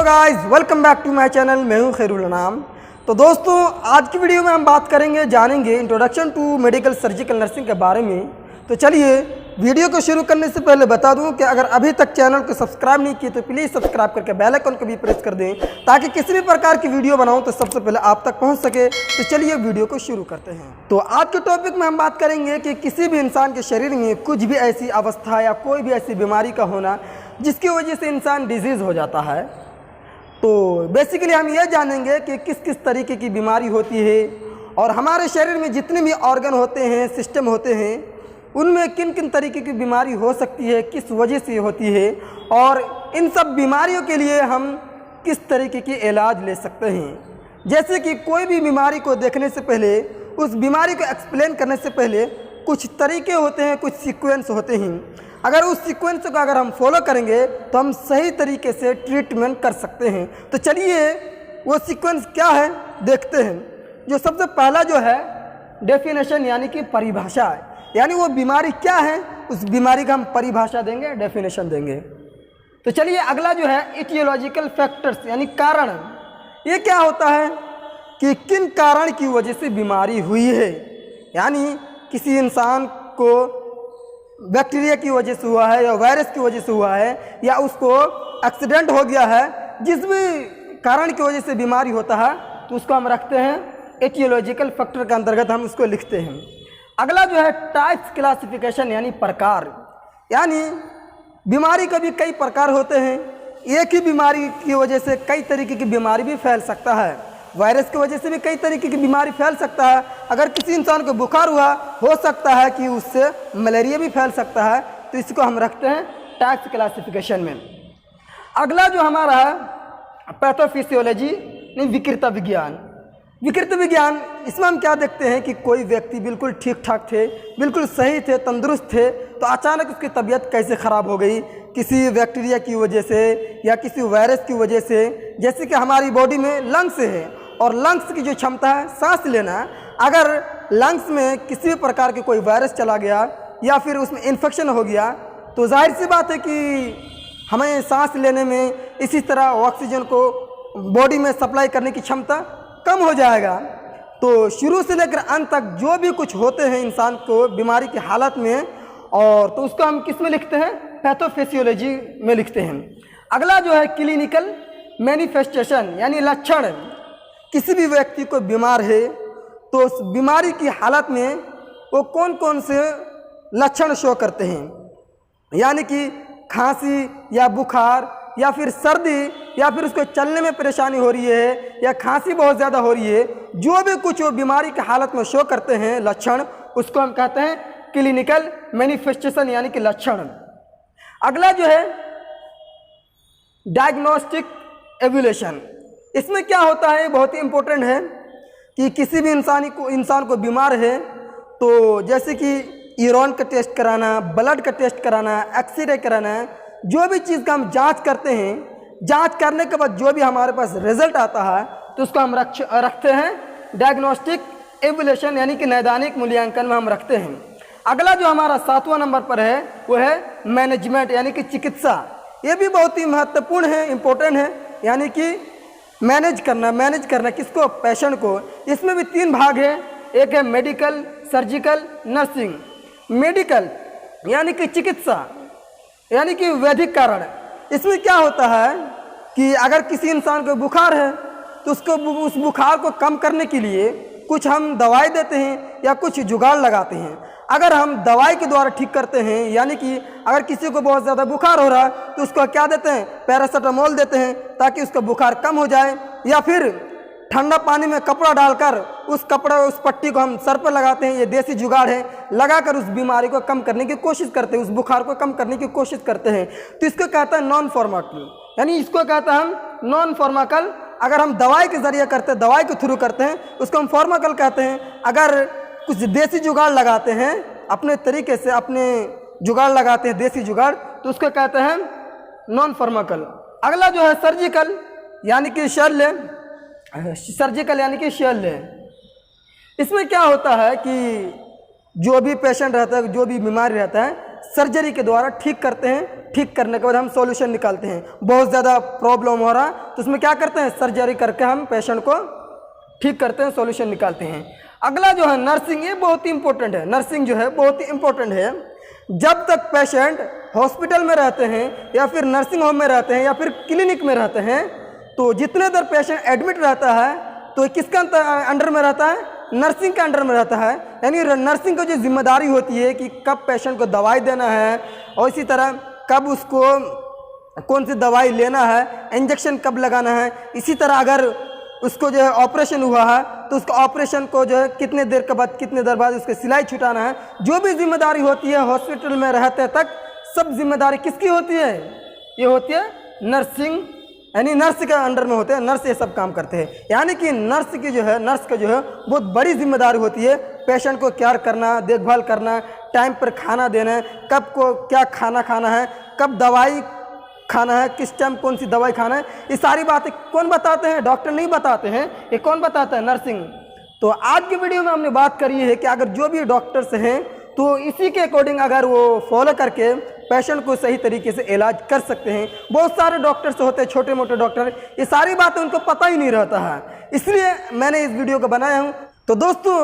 Guys, welcome back to my channel. मैं हूं खैरुल नाम। तो दोस्तों, आज की वीडियो में हम बात करेंगे, जानेंगे introduction to medical surgical nursing के बारे में। तो चलिए, वीडियो को शुरू करने से पहले बता दूं कि अगर अभी तक चैनल को सब्सक्राइब नहीं किए तो प्लीज़ सब्सक्राइब करके बेल आइकन को भी प्रेस कर दें, ताकि किसी भी प्रकार की वीडियो बनाऊं तो सबसे पहले आप तक पहुंच सके। तो चलिए वीडियो को शुरू करते हैं। तो आज के टॉपिक में हम बात करेंगे कि किसी भी इंसान के शरीर में कुछ भी ऐसी अवस्था या कोई भी ऐसी बीमारी का होना जिसकी वजह से इंसान डिजीज़ हो जाता है। तो बेसिकली हम ये जानेंगे कि किस किस तरीके की बीमारी होती है और हमारे शरीर में जितने भी ऑर्गन होते हैं, सिस्टम होते हैं, उनमें किन किन तरीके की बीमारी हो सकती है, किस वजह से होती है, और इन सब बीमारियों के लिए हम किस तरीके की इलाज ले सकते हैं। जैसे कि कोई भी बीमारी को देखने से पहले, उस बीमारी को एक्सप्लेन करने से पहले कुछ तरीके होते हैं, कुछ सीक्वेंस होते हैं। अगर उस सीक्वेंस को अगर हम फॉलो करेंगे तो हम सही तरीके से ट्रीटमेंट कर सकते हैं। तो चलिए वो सीक्वेंस क्या है देखते हैं। जो सबसे पहला जो है डेफिनेशन, यानी कि परिभाषा है, यानी वो बीमारी क्या है, उस बीमारी का हम परिभाषा देंगे, डेफिनेशन देंगे। तो चलिए अगला जो है इटियोलॉजिकल फैक्टर्स, यानी कारण। ये क्या होता है कि किन कारण की वजह से बीमारी हुई है, यानी किसी इंसान को बैक्टीरिया की वजह से हुआ है या वायरस की वजह से हुआ है या उसको एक्सीडेंट हो गया है, जिस भी कारण की वजह से बीमारी होता है तो उसको हम रखते हैं एटियोलॉजिकल फैक्टर के अंतर्गत, हम उसको लिखते हैं। अगला जो है टाइप्स क्लासिफिकेशन, यानी प्रकार। यानी बीमारी के भी कई प्रकार होते हैं। एक ही बीमारी की वजह से कई तरीके की बीमारी भी फैल सकता है। वायरस की वजह से भी कई तरीके की बीमारी फैल सकता है। अगर किसी इंसान को बुखार हुआ, हो सकता है कि उससे मलेरिया भी फैल सकता है। तो इसको हम रखते हैं टाइप्स क्लासिफिकेशन में। अगला जो हमारा है पैथोफिजियोलॉजी, विकृत विज्ञान। विकृत विज्ञान, इसमें हम क्या देखते हैं कि कोई व्यक्ति बिल्कुल ठीक ठाक थे, बिल्कुल सही थे, तंदुरुस्त थे, तो अचानक उसकी तबीयत कैसे ख़राब हो गई, किसी बैक्टीरिया की वजह से या किसी वायरस की वजह से। जैसे कि हमारी बॉडी में लंग्स है और लंग्स की जो क्षमता है सांस लेना, अगर लंग्स में किसी भी प्रकार के कोई वायरस चला गया या फिर उसमें इन्फेक्शन हो गया, तो जाहिर सी बात है कि हमें सांस लेने में, इसी तरह ऑक्सीजन को बॉडी में सप्लाई करने की क्षमता कम हो जाएगा। तो शुरू से लेकर अंत तक जो भी कुछ होते हैं इंसान को बीमारी की हालत में, और तो उसको हम किस में लिखते हैं, पैथोफिजियोलॉजी में लिखते हैं। अगला जो है क्लिनिकल मैनिफेस्टेशन, यानी लक्षण। किसी भी व्यक्ति को बीमार है तो उस बीमारी की हालत में वो कौन कौन से लक्षण शो करते हैं, यानी कि खांसी या बुखार या फिर सर्दी या फिर उसको चलने में परेशानी हो रही है या खांसी बहुत ज़्यादा हो रही है, जो भी कुछ वो बीमारी की हालत में शो करते हैं लक्षण, उसको हम कहते हैं क्लिनिकल मैनिफेस्टेशन, यानी कि लक्षण। अगला जो है डायग्नोस्टिक एवल्यूशन। इसमें क्या होता है, बहुत ही इंपॉर्टेंट है कि किसी भी इंसान को बीमार है तो जैसे कि यूरिन का टेस्ट कराना, ब्लड का टेस्ट कराना, एक्सरे कराना, जो भी चीज़ का हम जांच करते हैं, जांच करने के बाद जो भी हमारे पास रिजल्ट आता है तो उसको हम रखते हैं डायग्नोस्टिक एवल्यूशन, यानी कि नैदानिक मूल्यांकन में हम रखते हैं। अगला जो हमारा 7वां नंबर पर है वो है मैनेजमेंट, यानी कि चिकित्सा। ये भी बहुत ही महत्वपूर्ण है, इम्पोर्टेंट है, यानी कि मैनेज करना किसको, पेशेंट को। इसमें भी 3 भाग है, एक है मेडिकल, सर्जिकल, नर्सिंग। मेडिकल यानी कि चिकित्सा, यानी कि वैदिक कारण। इसमें क्या होता है कि अगर किसी इंसान को बुखार है तो उसको उस बुखार को कम करने के लिए कुछ हम दवाई देते हैं या कुछ जुगाड़ लगाते हैं। अगर हम दवाई के द्वारा ठीक करते हैं, यानी कि अगर किसी को बहुत ज़्यादा बुखार हो रहा है तो उसको क्या देते हैं, पैरासीटामोल देते हैं ताकि उसका बुखार कम हो जाए, या फिर ठंडा पानी में कपड़ा डालकर उस पट्टी को हम सर पर लगाते हैं। ये देसी जुगाड़ है, लगाकर उस बीमारी को कम करने की कोशिश करते हैं, उस बुखार को कम करने की कोशिश करते हैं। तो इसको कहता है नॉन फार्माकल, यानी इसको कहता है हम नॉन फार्माकल। अगर हम दवाई के जरिए करते हैं, दवाई के थ्रू करते हैं, उसको हम फार्माकल कहते हैं। अगर कुछ देसी जुगाड़ लगाते हैं, अपने तरीके से अपने जुगाड़ लगाते हैं, देसी जुगाड़, तो उसको कहते हैं नॉन फार्माकल। अगला जो है सर्जिकल, यानी कि शल्य। सर्जिकल यानी कि शल्य। इसमें क्या होता है कि जो भी पेशेंट रहता है, जो भी बीमारी रहता है, सर्जरी के द्वारा ठीक करते हैं। ठीक करने के बाद हम सॉल्यूशन निकालते हैं। बहुत ज़्यादा प्रॉब्लम हो रहा तो उसमें क्या करते हैं, सर्जरी करके हम पेशेंट को ठीक करते हैं, सॉल्यूशन निकालते हैं। अगला जो है नर्सिंग, ये बहुत ही इंपॉर्टेंट है। नर्सिंग जो है बहुत ही इंपॉर्टेंट है। जब तक पेशेंट हॉस्पिटल में रहते हैं या फिर नर्सिंग होम में रहते हैं या फिर क्लिनिक में रहते हैं, तो जितने देर पेशेंट एडमिट रहता है तो किसका अंडर में रहता है, नर्सिंग के अंडर में रहता है। यानी नर्सिंग को जो जिम्मेदारी होती है कि कब पेशेंट को दवाई देना है और इसी तरह कब उसको कौन सी दवाई लेना है, इंजेक्शन कब लगाना है। इसी तरह अगर उसको जो है ऑपरेशन हुआ है तो उसको ऑपरेशन को जो है कितने देर के बाद, कितने देर बाद उसको सिलाई छुटाना है, जो भी जिम्मेदारी होती है हॉस्पिटल में रहते तक सब जिम्मेदारी किसकी होती है, ये होती है नर्सिंग, यानी नर्स के अंडर में होते हैं। नर्स ये सब काम करते हैं। यानी कि नर्स का जो है बहुत बड़ी जिम्मेदारी होती है। पेशेंट को केयर करना, देखभाल करना, टाइम पर खाना देना, कब को क्या खाना खाना है, कब दवाई खाना है, किस टाइम कौन सी दवाई खाना है, ये सारी बातें कौन बताते हैं, डॉक्टर नहीं बताते हैं, ये कौन बताता है, नर्सिंग। तो आज की वीडियो में हमने बात करी है कि अगर जो भी डॉक्टर्स हैं तो इसी के अकॉर्डिंग अगर वो फॉलो करके पेशेंट को सही तरीके से इलाज कर सकते हैं। बहुत सारे डॉक्टर्स होते हैं, छोटे मोटे डॉक्टर, ये सारी बातें उनको पता ही नहीं रहता है, इसलिए मैंने इस वीडियो को बनाया हूँ। तो दोस्तों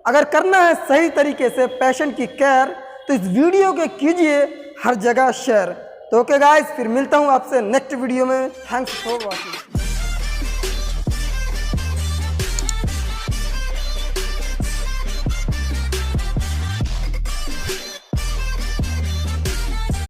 अगर करना है सही तरीके से पेशेंट की केयर तो इस वीडियो को कीजिए हर जगह शेयर। तो ओके गाइस, फिर मिलता हूँ आपसे नेक्स्ट वीडियो में। Thanks for watching.